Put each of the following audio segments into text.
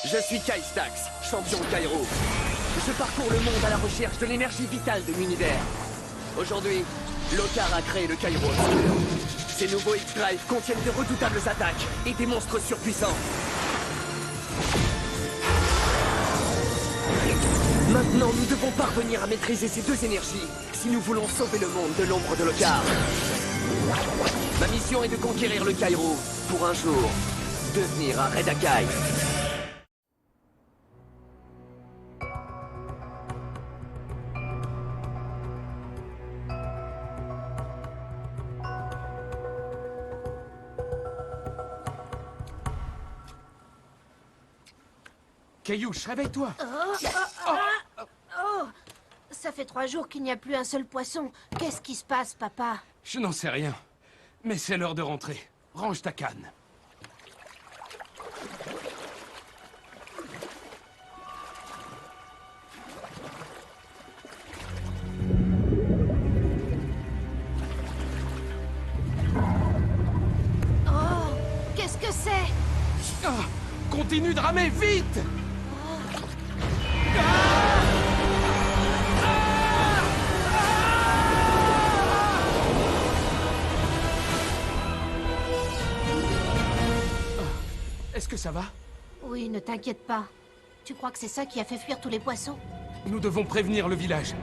Je suis Kai Stax, champion de Kairo. Je parcours le monde à la recherche de l'énergie vitale de l'univers. Aujourd'hui, Lokar a créé le Kairo Obscur. Ces nouveaux X-Drive contiennent de redoutables attaques et des monstres surpuissants. Maintenant, nous devons parvenir à maîtriser ces deux énergies si nous voulons sauver le monde de l'ombre de Lokar. Ma mission est de conquérir le Kairo pour un jour devenir un Redakai. Caillouche, réveille-toi! Oh, ça fait 3 jours qu'il n'y a plus un seul poisson. Qu'est-ce qui se passe, papa? Je n'en sais rien. Mais c'est l'heure de rentrer. Range ta canne. Oh, qu'est-ce que c'est? Ah, continue de ramer, vite! Est-ce que ça va? Oui, ne t'inquiète pas. Tu crois que c'est ça qui a fait fuir tous les poissons? Nous devons prévenir le village.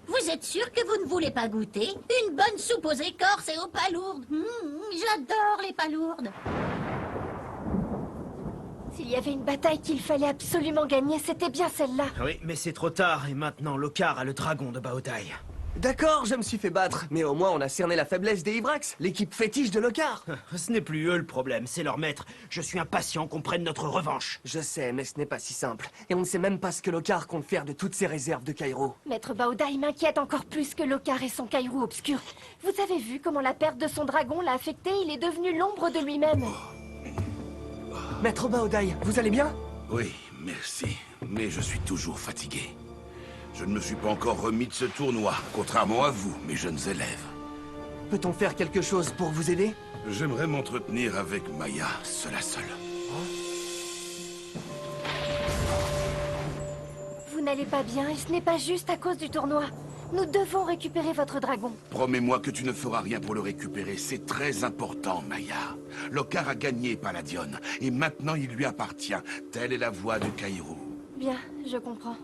Vous êtes sûr que vous ne voulez pas goûter? Une bonne soupe aux écorces et aux palourdes. J'adore les palourdes. S'il y avait une bataille qu'il fallait absolument gagner, c'était bien celle-là. Oui, mais c'est trop tard, et maintenant Lokar a le dragon de Baotai. D'accord, je me suis fait battre, mais au moins on a cerné la faiblesse des Ibrax, l'équipe fétiche de Lokar. Ce n'est plus eux le problème, c'est leur maître. Je suis impatient qu'on prenne notre revanche. Je sais, mais ce n'est pas si simple. Et on ne sait même pas ce que Lokar compte faire de toutes ses réserves de Kairo. Maître Baodai m'inquiète encore plus que Lokar et son Kairo obscur. Vous avez vu comment la perte de son dragon l'a affecté? Il est devenu l'ombre de lui-même. Maître Baodai, vous allez bien? Oui, merci. Mais je suis toujours fatigué. Je ne me suis pas encore remis de ce tournoi, contrairement à vous, mes jeunes élèves. Peut-on faire quelque chose pour vous aider? J'aimerais m'entretenir avec Maya, seule à seule. Vous n'allez pas bien et ce n'est pas juste à cause du tournoi. Nous devons récupérer votre dragon. Promets-moi que tu ne feras rien pour le récupérer, c'est très important, Maya. Lokar a gagné Paladion, et maintenant il lui appartient. Telle est la voie du Kairo. Bien, je comprends.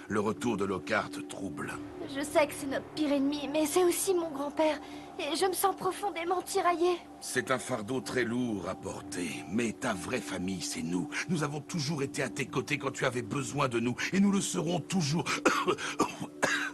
Le retour de Lokar te trouble. Je sais que c'est notre pire ennemi, mais c'est aussi mon grand-père. Et je me sens profondément tiraillée. C'est un fardeau très lourd à porter, mais ta vraie famille, c'est nous. Nous avons toujours été à tes côtés quand tu avais besoin de nous, et nous le serons toujours.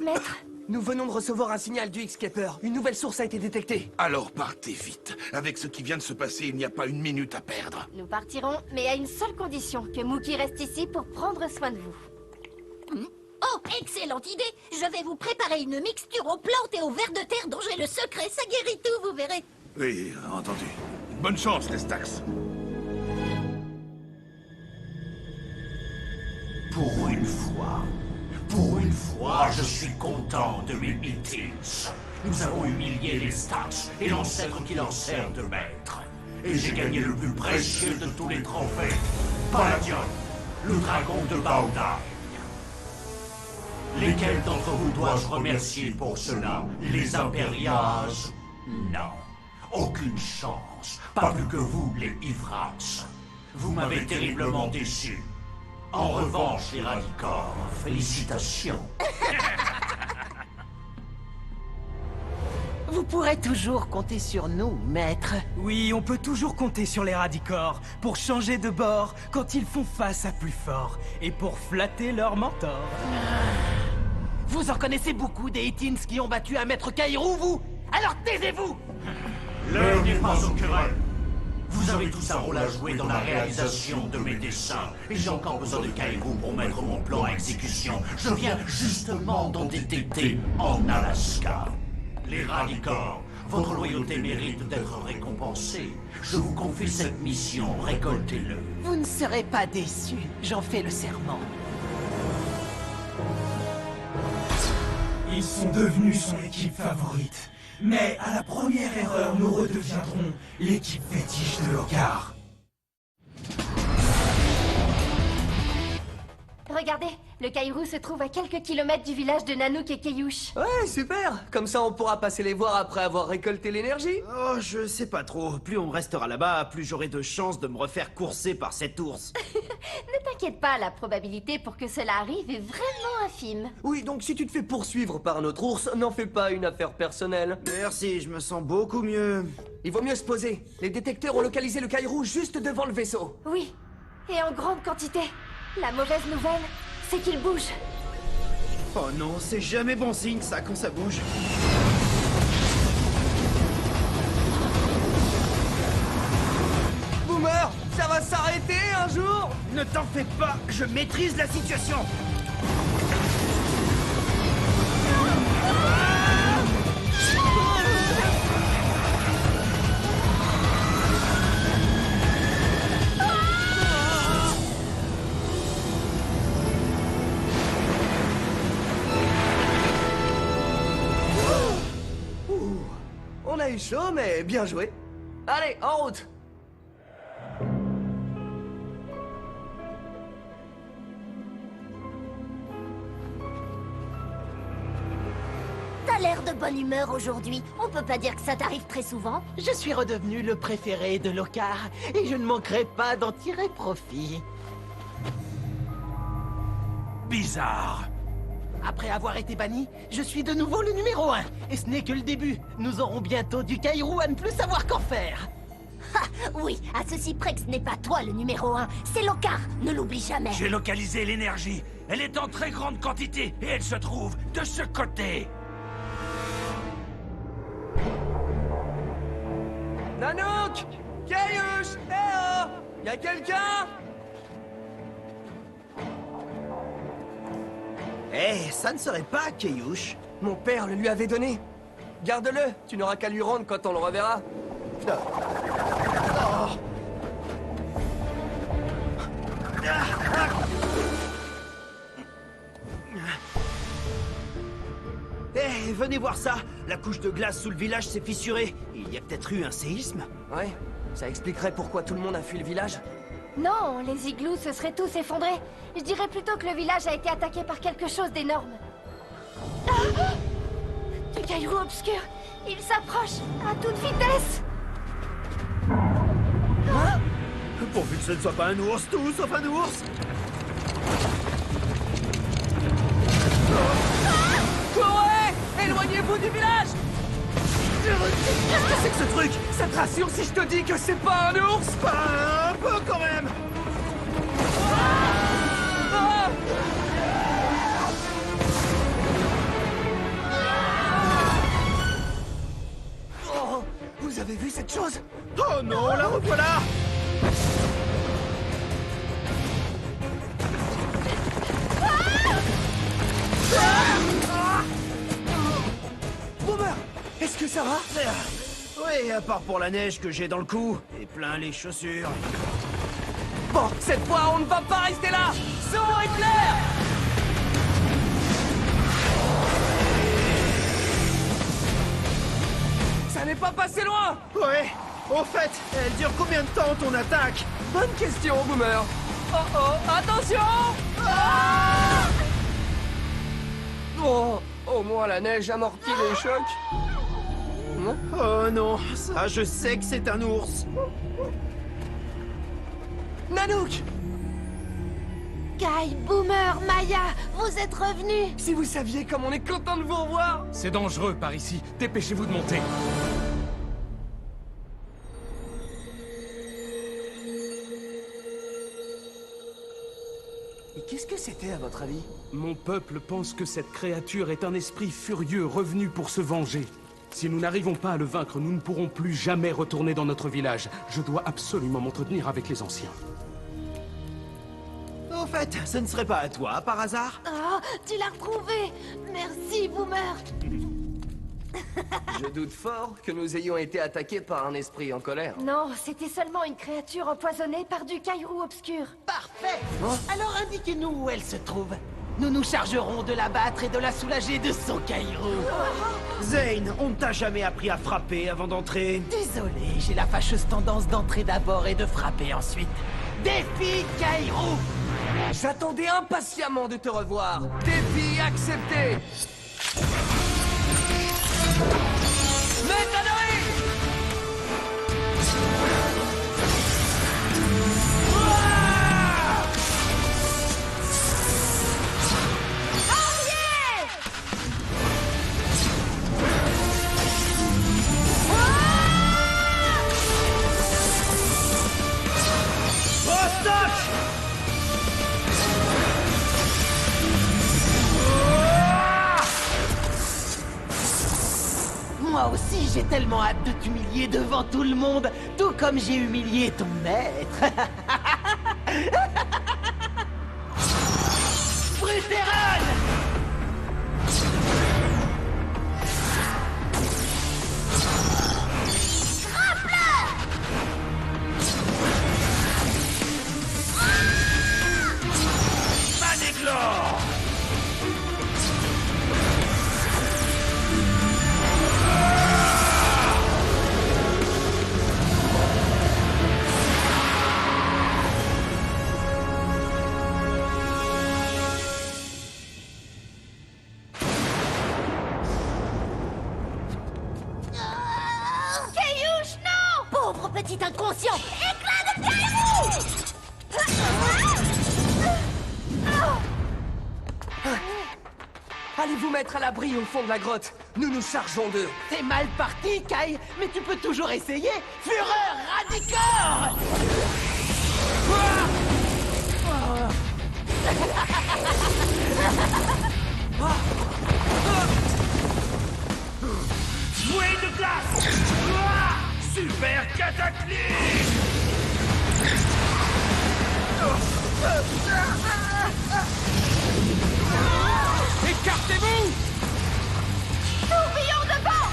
Maître, Nous venons de recevoir un signal du X-Keeper. Une nouvelle source a été détectée. Alors partez vite. Avec ce qui vient de se passer, il n'y a pas une minute à perdre. nous partirons, mais à une seule condition, que Mookie reste ici pour prendre soin de vous. Oh, excellente idée. Je vais vous préparer une mixture aux plantes et aux vers de terre dont j'ai le secret. Ça guérit tout, vous verrez. Oui, entendu. Bonne chance, les Stax. Pour une fois, je suis content de mes meetings. Nous avons humilié les Stax et l'ancêtre qui leur sert de maître. Et j'ai gagné le plus précieux de tous les trophées, Paladion, le dragon de Baodai. Lesquels d'entre vous dois-je remercier pour cela? Les Impérias? Non. Aucune chance. Pas plus que vous, les Ivrax. Vous m'avez terriblement déçu. En revanche, les Radicors, félicitations. Vous pourrez toujours compter sur nous, maître. Oui, on peut toujours compter sur les Radicors pour changer de bord quand ils font face à plus fort et pour flatter leur mentor. Vous en connaissez beaucoup des Hitins qui ont battu un maître Kairo, vous? Alors taisez-vous! L'heure n'est pas aux querelles. Vous avez tous un rôle à jouer dans la réalisation de mes dessins. Et j'ai encore besoin de Kairo pour mettre mon plan à exécution. Je viens justement d'en détecter en Alaska. Les Radicors, Votre loyauté mérite d'être récompensée. Je vous confie cette mission, récoltez-le. Vous ne serez pas déçus, j'en fais le serment. Ils sont devenus son équipe favorite. Mais à la première erreur, nous redeviendrons l'équipe fétiche de Lokar. Regardez, le Kairou se trouve à quelques kilomètres du village de Nanook et Keyush. Ouais, super. Comme ça, on pourra passer les voir après avoir récolté l'énergie. Oh, je sais pas trop. Plus on restera là-bas, plus j'aurai de chances de me refaire courser par cet ours. Ne t'inquiète pas, la probabilité pour que cela arrive est vraiment infime. Oui, donc si tu te fais poursuivre par un autre ours, n'en fais pas une affaire personnelle. Merci, je me sens beaucoup mieux. Il vaut mieux se poser. Les détecteurs ont localisé le Kairou juste devant le vaisseau. Oui, et en grande quantité. La mauvaise nouvelle, c'est qu'il bouge. Oh non, c'est jamais bon signe ça quand ça bouge. Boomer, ça va s'arrêter un jour? Ne t'en fais pas, je maîtrise la situation. On a eu chaud, mais bien joué. Allez, en route. T'as l'air de bonne humeur aujourd'hui. On peut pas dire que ça t'arrive très souvent. Je suis redevenu le préféré de Lokar, et je ne manquerai pas d'en tirer profit. Bizarre. Après avoir été banni, je suis de nouveau le numéro 1. Et ce n'est que le début. Nous aurons bientôt du Kairou à ne plus savoir qu'en faire. Ha, oui, à ceci près que ce n'est pas toi le numéro 1, c'est Lokar, ne l'oublie jamais. J'ai localisé l'énergie. Elle est en très grande quantité et elle se trouve de ce côté. Nanook! Keyush! Eh oh! Y'a quelqu'un? Eh, ça ne serait pas Keyush. Mon père le lui avait donné. Garde-le, tu n'auras qu'à lui rendre quand on le reverra. Eh, venez voir ça. La couche de glace sous le village s'est fissurée. Il y a peut-être eu un séisme. Ouais, ça expliquerait pourquoi tout le monde a fui le village. Non, les igloos se seraient tous effondrés. Je dirais plutôt que le village a été attaqué par quelque chose d'énorme. Ah! Du Kairou obscur. Il s'approche à toute vitesse. Pourvu que ce ne soit pas un ours, tout sauf un ours. Courez! Éloignez-vous du village! Qu'est-ce que c'est que ce truc? Ça te rassure si je te dis que c'est pas un ours? Pas un peu quand même. Ah! Oh, vous avez vu cette chose? Oh non, la revoilà. Boomer! Est-ce que ça va? Oui, à part pour la neige que j'ai dans le cou et plein les chaussures. Bon, cette fois, on ne va pas rester là! Son éclair! Ça n'est pas passé loin! Ouais. Au fait, elle dure combien de temps ton attaque? Bonne question, Boomer! Oh oh, attention! Ah! Oh, au moins la neige amortit les chocs. Oh non, ça je sais que c'est un ours. Nanook! Guy, Boomer, Maya, vous êtes revenus. Si vous saviez comme on est content de vous revoir! C'est dangereux par ici. Dépêchez-vous de monter. Et qu'est-ce que c'était à votre avis? Mon peuple pense que cette créature est un esprit furieux revenu pour se venger. Si nous n'arrivons pas à le vaincre, nous ne pourrons plus jamais retourner dans notre village. Je dois absolument m'entretenir avec les anciens. Au fait, ce ne serait pas à toi, par hasard? Oh, tu l'as retrouvé. Merci, Boomer. Je doute fort que nous ayons été attaqués par un esprit en colère. Non, c'était seulement une créature empoisonnée par du Kairou obscur. Parfait. Alors indiquez-nous où elle se trouve. Nous nous chargerons de la battre et de la soulager de son Kairou. Zane, on ne t'a jamais appris à frapper avant d'entrer. Désolé, j'ai la fâcheuse tendance d'entrer d'abord et de frapper ensuite. Défi Kairou! J'attendais impatiemment de te revoir. Défi accepté. Métanoï! Moi aussi, j'ai tellement hâte de t'humilier devant tout le monde, tout comme j'ai humilié ton maître. Brutéron! Manéglore! Caillouche, non! Pauvre petit inconscient! Éclat de Kairou! Allez vous mettre à l'abri au fond de la grotte. Nous nous chargeons d'eux. C'est mal parti, Kai, mais tu peux toujours essayer. Fureur Radicor! Bouée de glace! Super cataclysme! Écartez-vous! Tourbillon de vent!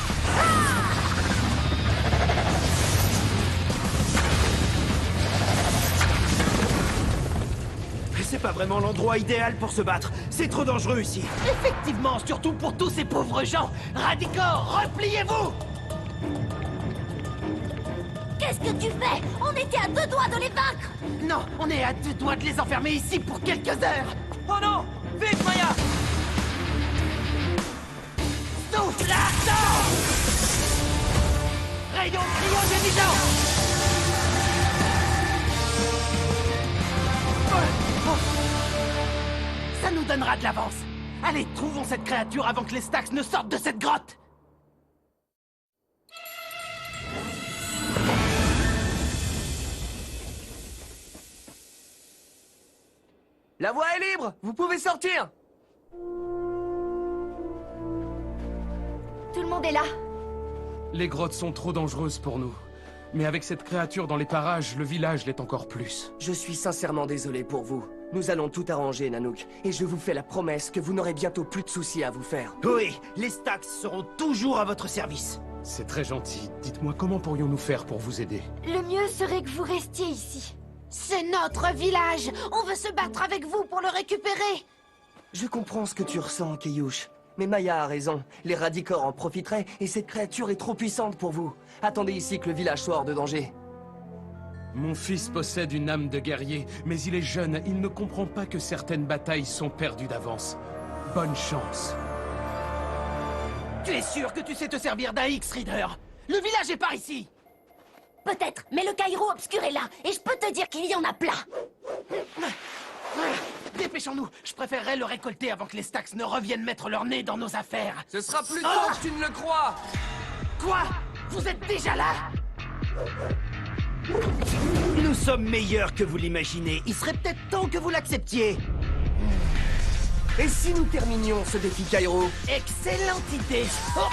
Mais c'est pas vraiment l'endroit idéal pour se battre. C'est trop dangereux ici. Effectivement, surtout pour tous ces pauvres gens. Radicor, repliez-vous! Qu'est-ce que tu fais? On était à 2 doigts de les vaincre! Non, on est à 2 doigts de les enfermer ici pour quelques heures. Oh non! Vite, Maya! Souffle ardent! Rayon cryogénisant! Ça nous donnera de l'avance. Allez, trouvons cette créature avant que les Stax ne sortent de cette grotte! La voie est libre! Vous pouvez sortir! Tout le monde est là. Les grottes sont trop dangereuses pour nous. Mais avec cette créature dans les parages, le village l'est encore plus. Je suis sincèrement désolé pour vous. Nous allons tout arranger, Nanook. Et je vous fais la promesse que vous n'aurez bientôt plus de soucis à vous faire. Oui, les Stax seront toujours à votre service. C'est très gentil. Dites-moi, comment pourrions-nous faire pour vous aider? Le mieux serait que vous restiez ici. C'est notre village! On veut se battre avec vous pour le récupérer! Je comprends ce que tu ressens, Keyouche. Mais Maya a raison. Les Radicors en profiteraient et cette créature est trop puissante pour vous. Attendez ici que le village soit hors de danger. Mon fils possède une âme de guerrier, mais il est jeune, il ne comprend pas que certaines batailles sont perdues d'avance. Bonne chance. Tu es sûr que tu sais te servir d'un X-Reader? Le village est par ici! Peut-être, mais le Kairou obscur est là, et je peux te dire qu'il y en a plein! Dépêchons-nous, je préférerais le récolter avant que les Stax ne reviennent mettre leur nez dans nos affaires. Ce sera plus tôt que tu ne le crois! Quoi? Vous êtes déjà là? Nous sommes meilleurs que vous l'imaginez. Il serait peut-être temps que vous l'acceptiez. Et si nous terminions ce défi Kairo? Excellente idée! Oh.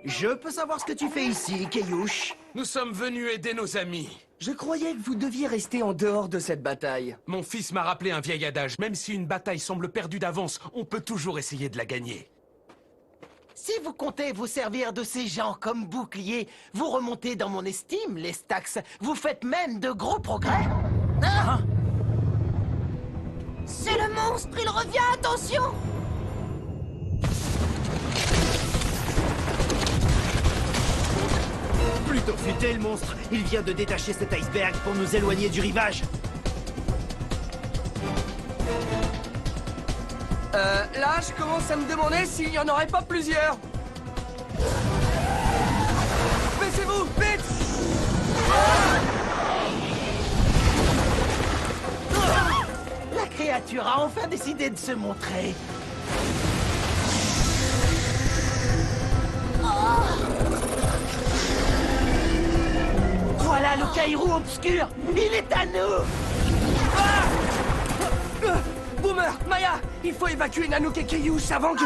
Je peux savoir ce que tu fais ici, Keyouche? Nous sommes venus aider nos amis. Je croyais que vous deviez rester en dehors de cette bataille. Mon fils m'a rappelé un vieil adage. Même si une bataille semble perdue d'avance, on peut toujours essayer de la gagner. Si vous comptez vous servir de ces gens comme bouclier, vous remontez dans mon estime, les Stax. Vous faites même de gros progrès. Hein? C'est le monstre, il revient, attention! Plutôt futé le monstre. Il vient de détacher cet iceberg pour nous éloigner du rivage. Là, je commence à me demander s'il n'y en aurait pas plusieurs. Baissez-vous, vite! La créature a enfin décidé de se montrer. Voilà le Kairou obscur. Il est à nous. Boomer, Maya, il faut évacuer Nanook et Keyush avant que...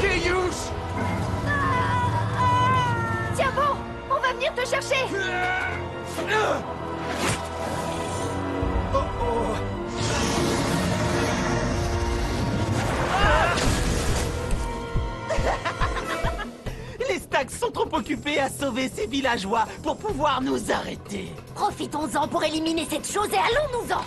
Keyush! Tiens bon, on va venir te chercher. Les Stax sont trop occupés à sauver ces villageois pour pouvoir nous arrêter. Profitons-en pour éliminer cette chose et allons-nous-en!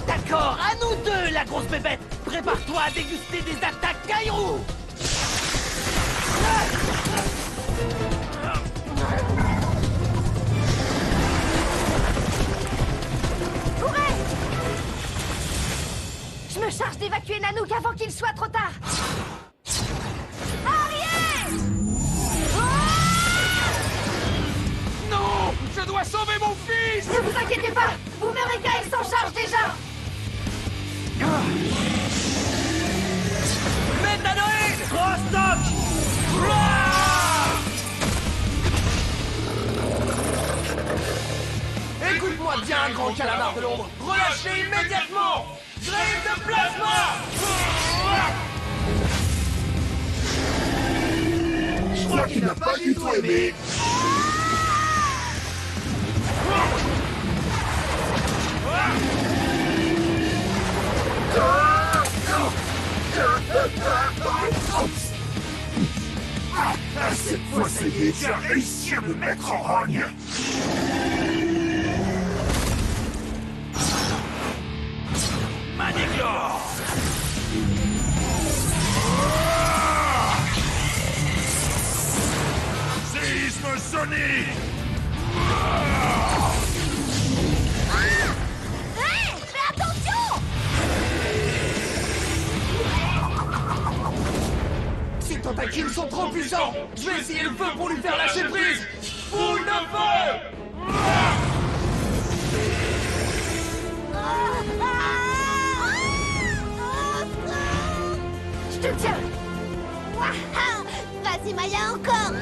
D'accord, à nous deux, la grosse bébête. Prépare-toi à déguster des attaques Kairou. Courez! Je me charge d'évacuer Nanook avant qu'il soit trop tard. Arrière! Non! Je dois sauver mon fils! Ne vous inquiétez pas, Boomer et Kyle s'en chargent déjà. Méthanoïde! Cross-Dock! Écoute-moi bien, grand calamar de l'ombre. Relâchez immédiatement! Grille de plasma! Je crois qu'il n'a pas du tout aimé. Cette fois, ça y est, tu as réussi à me mettre en rogne. Maniglore! Séisme sonique! Hé! Fais attention! Ces tentacules sont trop puissants! Je vais essayer le feu pour lui faire lâcher prise! Boule de feu! Je te tiens. Waouh! Vas-y, Maya, encore!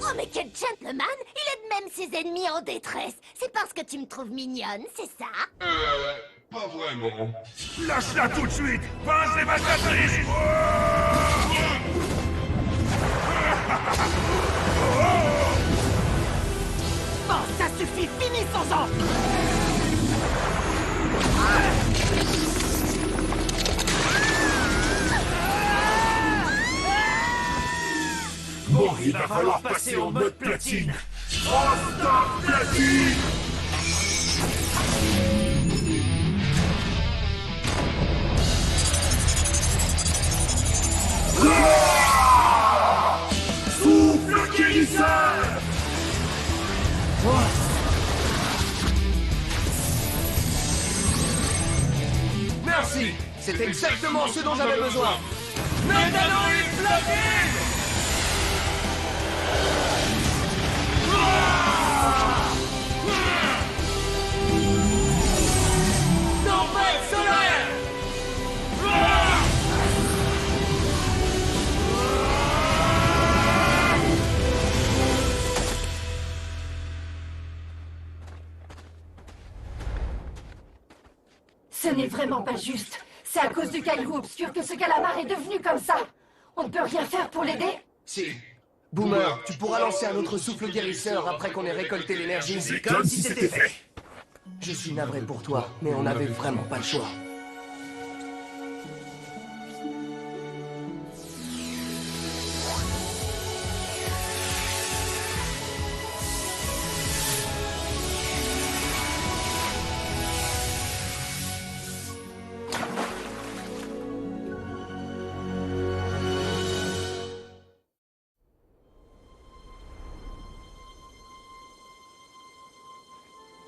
Oh, mais quel gentleman! Il aide même ses ennemis en détresse. C'est parce que tu me trouves mignonne, c'est ça? Pas vraiment. Lâche-la tout de suite! Pince dévastatrice! Bon, ça suffit, finissons-en. Bon, il va falloir passer au mode platine! Cross-Dock platine! Souffle guérisseur! Merci! C'est exactement ce dont j'avais besoin! Méthanoïde platine! Tempête solaire! Ce n'est vraiment pas juste. C'est à cause du Kairou obscur que ce calamar est devenu comme ça. On peut rien faire pour l'aider? Si. Boomer, tu pourras lancer un autre souffle guérisseur après qu'on ait récolté l'énergie. C'est comme si c'était fait. Je suis navré pour toi, mais on n'avait vraiment pas le choix.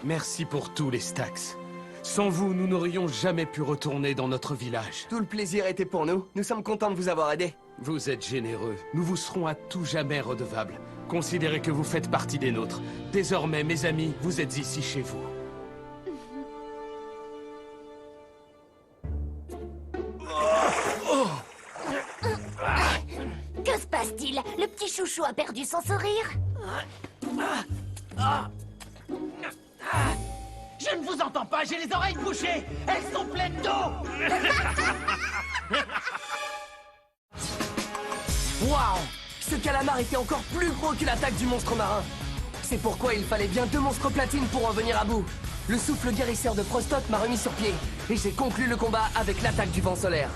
Merci pour tout, les Stax. Sans vous, nous n'aurions jamais pu retourner dans notre village. Tout le plaisir était pour nous. Nous sommes contents de vous avoir aidé. Vous êtes généreux. Nous vous serons à tout jamais redevables. Considérez que vous faites partie des nôtres. Désormais, mes amis, vous êtes ici chez vous. Que se passe-t-il? Le petit chouchou a perdu son sourire? Je ne vous entends pas, j'ai les oreilles bouchées. Elles sont pleines d'eau. Waouh! Ce calamar était encore plus gros que l'attaque du monstre marin. C'est pourquoi il fallait bien 2 monstres platines pour en venir à bout. Le souffle guérisseur de Prostot m'a remis sur pied, et j'ai conclu le combat avec l'attaque du vent solaire.